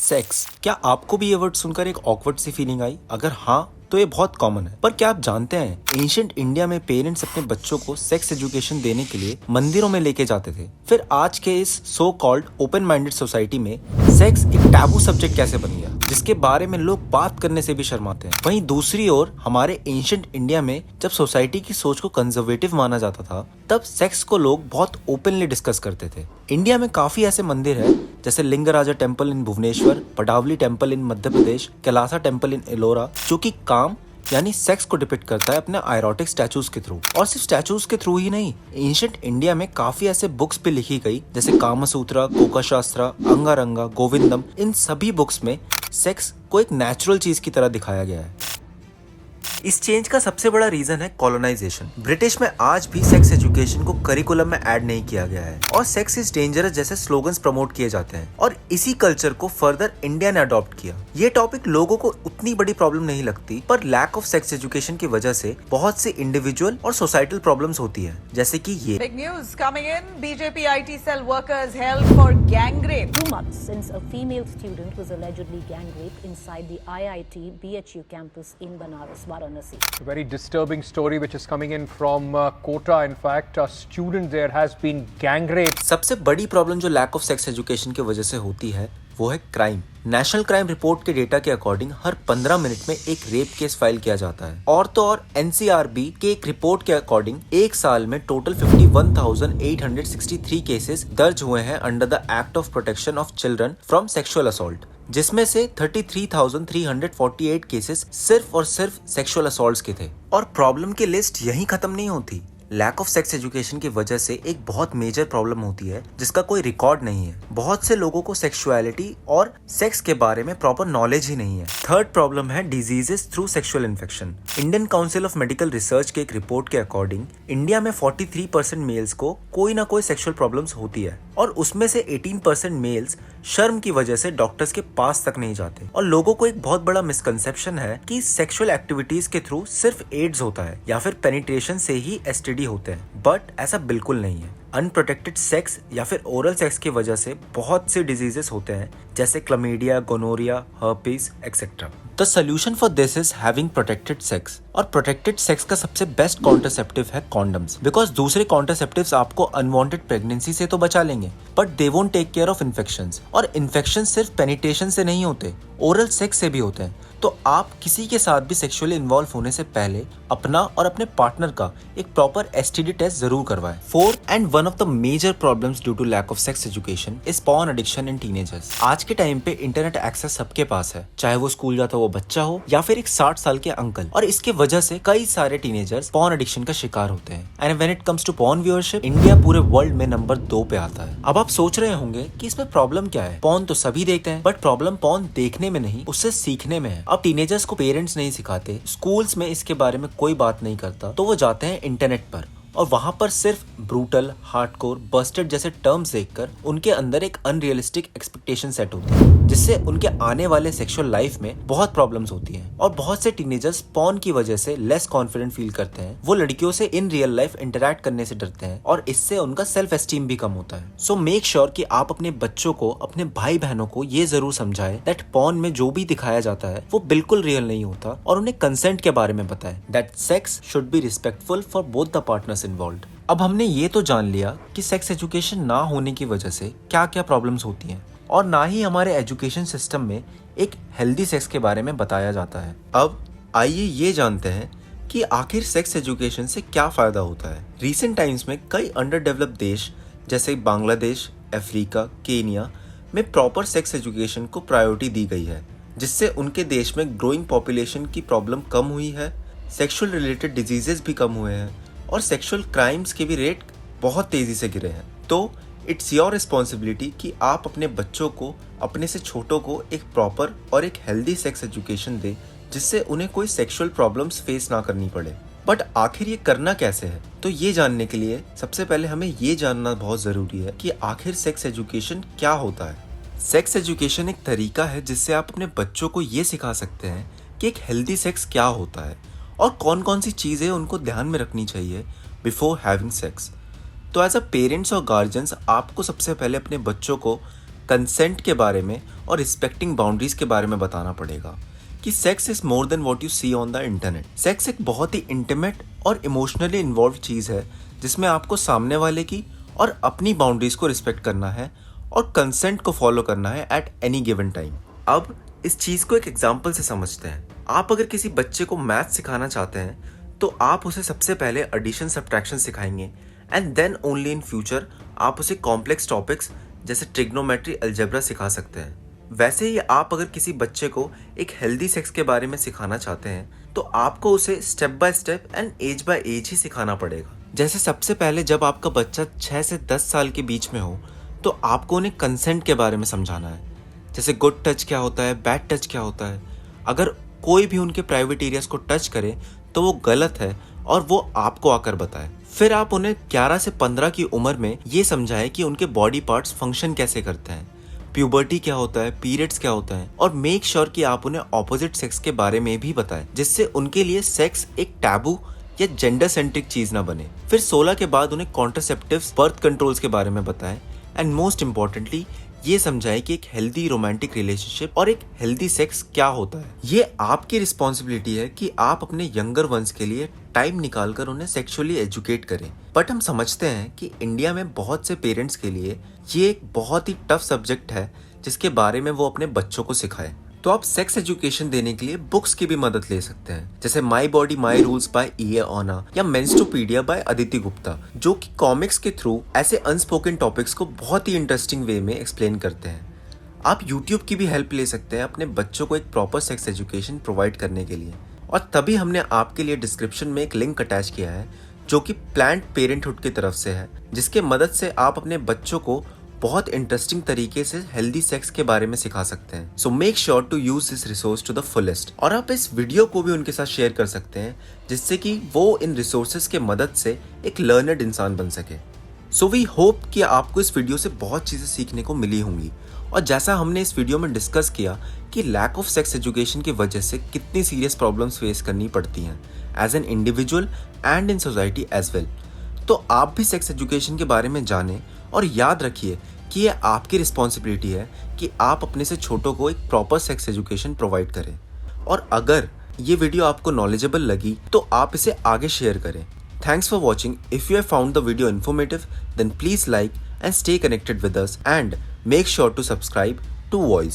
Sex, क्या आपको भी ये वर्ड सुनकर एक ऑकवर्ड सी फीलिंग आई? अगर हाँ तो ये बहुत कॉमन है। पर क्या आप जानते हैं एंशिएंट इंडिया में पेरेंट्स अपने बच्चों को सेक्स एजुकेशन देने के लिए मंदिरों में लेके जाते थे। फिर आज के इस so called open minded society में सेक्स एक टैबू सब्जेक्ट कैसे बन गया, जिसके बारे में लोग बात करने से भी शर्माते हैं। वहीं दूसरी ओर हमारे एंशिएंट इंडिया में जब सोसाइटी की सोच को कंजर्वेटिव माना जाता था, तब सेक्स को लोग बहुत ओपनली डिस्कस करते थे। इंडिया में काफी ऐसे मंदिर हैं जैसे Lingaraja temple in Bhubaneswar, Padavali temple in Madhya Pradesh, Kailasa temple in Ellora, जो कि काम यानी सेक्स को डिपिक्ट करता है अपने आयरोटिक स्टैचूज के थ्रू। और सिर्फ स्टैचूज के थ्रू ही नहीं, एंशिएंट इंडिया में काफी ऐसे बुक्स भी लिखी गई जैसे कामसूत्रा, कोकाशास्त्रा, अंगारंगा, गोविंदम। इन सभी बुक्स में सेक्स को एक नेचुरल चीज की तरह दिखाया गया है। इस चेंज का सबसे बड़ा रीजन है कॉलोनाइजेशन। ब्रिटिश में आज भी सेक्स एजुकेशन को करिकुलम में ऐड नहीं किया गया है और सेक्स इज डेंजरस जैसे स्लोगन्स प्रमोट किए जाते हैं, और इसी कल्चर को फर्दर इंडिया ने अडॉप्ट किया। ये टॉपिक लोगों को उतनी बड़ी प्रॉब्लम नहीं लगती, पर लैक ऑफ सेक्स एजुकेशन की वजह से बहुत सी इंडिविजुअल और सोसाइटल प्रॉब्लम्स होती है, जैसे कि ये। Big news coming in. BJP IT cell workers held for gang rape. 2 months since a female student was allegedly gang raped inside the IIT BHU campus in Banaras, Varanasi. A very disturbing story which is coming in from Kota. In fact, a student there has been gang raped. सबसे बड़ी problem जो lack of sex education की वजह से होती है वो है क्राइम। नेशनल क्राइम रिपोर्ट के डेटा के अकॉर्डिंग हर 15 मिनट में एक रेप केस फाइल किया जाता है। और तो और NCRB के एक रिपोर्ट के अकॉर्डिंग एक साल में टोटल 51,863 केसेस दर्ज हुए हैं under the act of protection of children from sexual assault, जिसमें से 33,348 केसेस सिर्फ और सिर्फ सेक्सुअल असॉल्ट्स के थे। और प्रॉब्लम की लिस्ट यहीं खत्म नहीं होती। लैक ऑफ सेक्स एजुकेशन की वजह से एक बहुत मेजर प्रॉब्लम होती है जिसका कोई रिकॉर्ड नहीं है। बहुत से लोगों को सेक्सुअलिटी और सेक्स के बारे में प्रॉपर नॉलेज ही नहीं है। थर्ड प्रॉब्लम है diseases through sexual infection. Indian council of medical research के एक रिपोर्ट के अकॉर्डिंग इंडिया में 43% मेल्स को कोई ना कोई सेक्सुअल प्रॉब्लम्स होती है, और उसमें से 18% मेल्स शर्म की वजह से डॉक्टर्स के पास तक नहीं जाते। और लोगों को एक बहुत बड़ा मिसकंसेप्शन है कि सेक्सुअल एक्टिविटीज के थ्रू सिर्फ एड्स होता है या फिर पेनिट्रेशन से ही STD होते हैं, बट ऐसा बिल्कुल नहीं है। अनप्रोटेक्टेड सेक्स या फिर ओरल सेक्स की वजह से बहुत से डिजीजेस होते हैं जैसे chlamydia, gonorrhoea, herpes etcetera. The solution for this is having protected sex. और प्रोटेक्टेड सेक्स का सबसे बेस्ट कॉन्ट्रासेप्टिव है कॉन्डम्स, बिकॉज दूसरे कॉन्ट्रासेप्टिव्स आपको अनवांटेड प्रेगनेंसी से तो बचा लेंगे, but they won't take care of infections. और इन्फेक्शन सिर्फ पेनिट्रेशन से नहीं होते, ओरल सेक्स से भी होते हैं। तो आप किसी के साथ भी सेक्सुअली इन्वॉल्व होने से पहले अपना और अपने पार्टनर का एक प्रॉपर STD टेस्ट जरूर करवाएं। Fourth and one of the major problems due to lack of sex education is porn addiction in teenagers. आज के टाइम पे इंटरनेट एक्सेस सबके पास है, चाहे वो स्कूल जाता वो बच्चा हो या फिर एक 60 साल के अंकल, और इसके वजह से कई सारे टीनेजर्स पॉर्न एडिक्शन का शिकार होते हैं। And when it comes to porn viewership, India पूरे वर्ल्ड में नंबर 2 पे आता है। अब आप सोच रहे होंगे कि इसमें प्रॉब्लम क्या है? पॉर्न तो सभी देखते हैं, बट प्रॉब्लम पॉर्न देखने में नहीं, उससे सीखने में है। अब टीनेजर्स को पेरेंट्स नहीं सिखाते, स्कूल्स में इसके बारे में कोई बात नहीं करता, तो वो जाते हैं इंटरनेट पर और वहां पर सिर्फ ब्रूटल, हार्डकोर, बस्टेड जैसे टर्म्स देखकर उनके अंदर एक अनरियलिस्टिक एक्सपेक्टेशन सेट होती है, जिससे उनके आने वाले सेक्सुअल लाइफ में बहुत प्रॉब्लम्स होती हैं। और बहुत से टीनेजर्स पॉर्न की वजह से लेस कॉन्फिडेंट फील करते हैं, वो लड़कियों से इन रियल लाइफ इंटरैक्ट करने से डरते हैं, और इससे उनका सेल्फ एस्टीम भी कम होता है। सो मेक श्योर कि आप अपने बच्चों को, अपने भाई बहनों को ये जरूर समझाएं दैट पॉर्न में जो भी दिखाया जाता है वो बिल्कुल रियल नहीं होता, और उन्हें कंसेंट के बारे में बताएं that sex should be respectful for both the partners involved. अब हमने ये तो जान लिया कि सेक्स एजुकेशन ना होने की वजह से क्या क्या प्रॉब्लम्स होती हैं, और ना ही हमारे एजुकेशन सिस्टम में एक हेल्दी सेक्स के बारे में बताया जाता है। अब आइए ये जानते हैं कि आखिर सेक्स एजुकेशन से क्या फायदा होता है। रीसेंट टाइम्स में कई अंडर डेवलप्ड देश जैसे बांग्लादेश, अफ्रीका, केनिया में प्रॉपर सेक्स एजुकेशन को प्रायोरिटी दी गई है, जिससे उनके देश में ग्रोइंग पॉपुलेशन की प्रॉब्लम कम हुई है, सेक्सुअल रिलेटेड डिजीजेस भी कम हुए हैं, और सेक्सुअल क्राइम्स के भी रेट बहुत तेजी से गिरे हैं। तो इट्स योर रिस्पॉन्सिबिलिटी कि आप अपने बच्चों को, अपने से छोटों को एक प्रॉपर और एक हेल्दी सेक्स एजुकेशन दें, जिससे उन्हें कोई सेक्सुअल प्रॉब्लम्स फेस ना करनी पड़े। बट आखिर ये करना कैसे है? तो ये जानने के लिए सबसे पहले हमें ये जानना बहुत ज़रूरी है कि आखिर सेक्स एजुकेशन क्या होता है। सेक्स एजुकेशन एक तरीका है जिससे आप अपने बच्चों को ये सिखा सकते हैं कि एक हेल्दी सेक्स क्या होता है और कौन कौन सी चीज़ें उनको ध्यान में रखनी चाहिए बिफोर हैविंग सेक्स। तो एज अ पेरेंट्स और गार्जियंस आपको सबसे पहले अपने बच्चों को कंसेंट के बारे में और रिस्पेक्टिंग बाउंड्रीज के बारे में बताना पड़ेगा कि sex is more than what you see on the internet. Sex एक बहुत ही इंटीमेट और इमोशनली इन्वॉल्व चीज़ है जिसमें आपको सामने वाले की और अपनी बाउंड्रीज को रिस्पेक्ट करना है और कंसेंट को फॉलो करना है एट एनी गिवन टाइम। अब इस चीज़ को एक एग्जाम्पल से समझते हैं। आप अगर किसी बच्चे को मैथ सिखाना चाहते हैं तो आप उसे सबसे पहले एडिशन सब्ट्रैक्शन सिखाएंगे and then only in future आप उसे कॉम्प्लेक्स टॉपिक्स जैसे ट्रिग्नोमेट्री, अलजेब्रा सिखा सकते हैं। वैसे ही आप अगर किसी बच्चे को एक हेल्दी सेक्स के बारे में सिखाना चाहते हैं तो आपको उसे step by step and age by age ही सिखाना पड़ेगा। जैसे सबसे पहले जब आपका बच्चा 6 से 10 साल के बीच में हो तो आपको उन्हें कंसेंट के बारे में समझाना है, जैसे गुड टच क्या होता है, बैड टच क्या होता है। अगर कोई भी उनके प्राइवेट एरियाज को टच करे तो वो गलत है और वो आपको आकर बताए। फिर आप उन्हें 11 से 15 की उम्र में ये समझाएं कि उनके बॉडी पार्ट्स फंक्शन कैसे करते हैं, प्यूबर्टी क्या होता है, पीरियड्स क्या होता है, और मेक श्योर कि आप उन्हें ऑपोजिट सेक्स के बारे में भी बताएं जिससे उनके लिए सेक्स एक टैबू या जेंडर सेंट्रिक चीज ना बने। फिर 16 के बाद उन्हें कॉन्ट्रासेप्टिव्स, बर्थ कंट्रोल्स के बारे में बताएं एंड मोस्ट इम्पोर्टेंटली ये समझाएं कि एक हेल्दी रोमांटिक रिलेशनशिप और एक हेल्दी सेक्स क्या होता है। ये आपकी रिस्पॉन्सिबिलिटी है कि आप अपने यंगर वंस के लिए टाइम निकालकर उन्हें सेक्सुअली एजुकेट करें। बट हम समझते हैं कि इंडिया में बहुत से पेरेंट्स के लिए ये एक बहुत ही टफ सब्जेक्ट है जिसके बारे में वो अपने बच्चों को सिखाएं। तो आप सेक्स एजुकेशन देने के लिए बुक्स की भी मदद ले सकते हैं, जैसे my body my rules by E.A. Ona या मेंस्ट्रुपीडिया बाय अदिति गुप्ता, जो कि कॉमिक्स के थ्रू ऐसे अनस्पोकन टॉपिक्स को बहुत ही इंटरेस्टिंग वे में एक्सप्लेन करते हैं। आप यूट्यूब की भी हेल्प ले सकते हैं अपने बच्चों को एक प्रॉपर सेक्स एजुकेशन प्रोवाइड करने के लिए, और तभी हमने आपके लिए डिस्क्रिप्शन में एक लिंक अटैच किया है जो कि प्लान्ड पेरेंटहुड की तरफ से है, जिसके मदद से आप अपने बच्चों को बहुत इंटरेस्टिंग तरीके से हेल्दी सेक्स के बारे में सिखा सकते हैं। So make sure to use this resource to the fullest. और आप इस वीडियो को भी उनके साथ शेयर कर सकते हैं जिससे कि वो इन रिसोर्सेज के मदद से एक लर्नर्ड इंसान बन सके। सो वी होप कि आपको इस वीडियो से बहुत चीज़ें सीखने को मिली होंगी, और जैसा हमने इस वीडियो में डिस्कस किया कि लैक ऑफ सेक्स एजुकेशन की वजह से कितनी सीरियस प्रॉब्लम्स फेस करनी पड़ती हैं as an individual and in society as well. तो आप भी सेक्स एजुकेशन के बारे में जानें और याद रखिए कि ये आपकी रिस्पॉन्सिबिलिटी है कि आप अपने से छोटों को एक प्रॉपर सेक्स एजुकेशन प्रोवाइड करें। और अगर ये वीडियो आपको नॉलेजेबल लगी तो आप इसे आगे शेयर करें। Thanks for watching. If you have found the video informative, then please like and stay connected with us, and make sure to subscribe to Voice.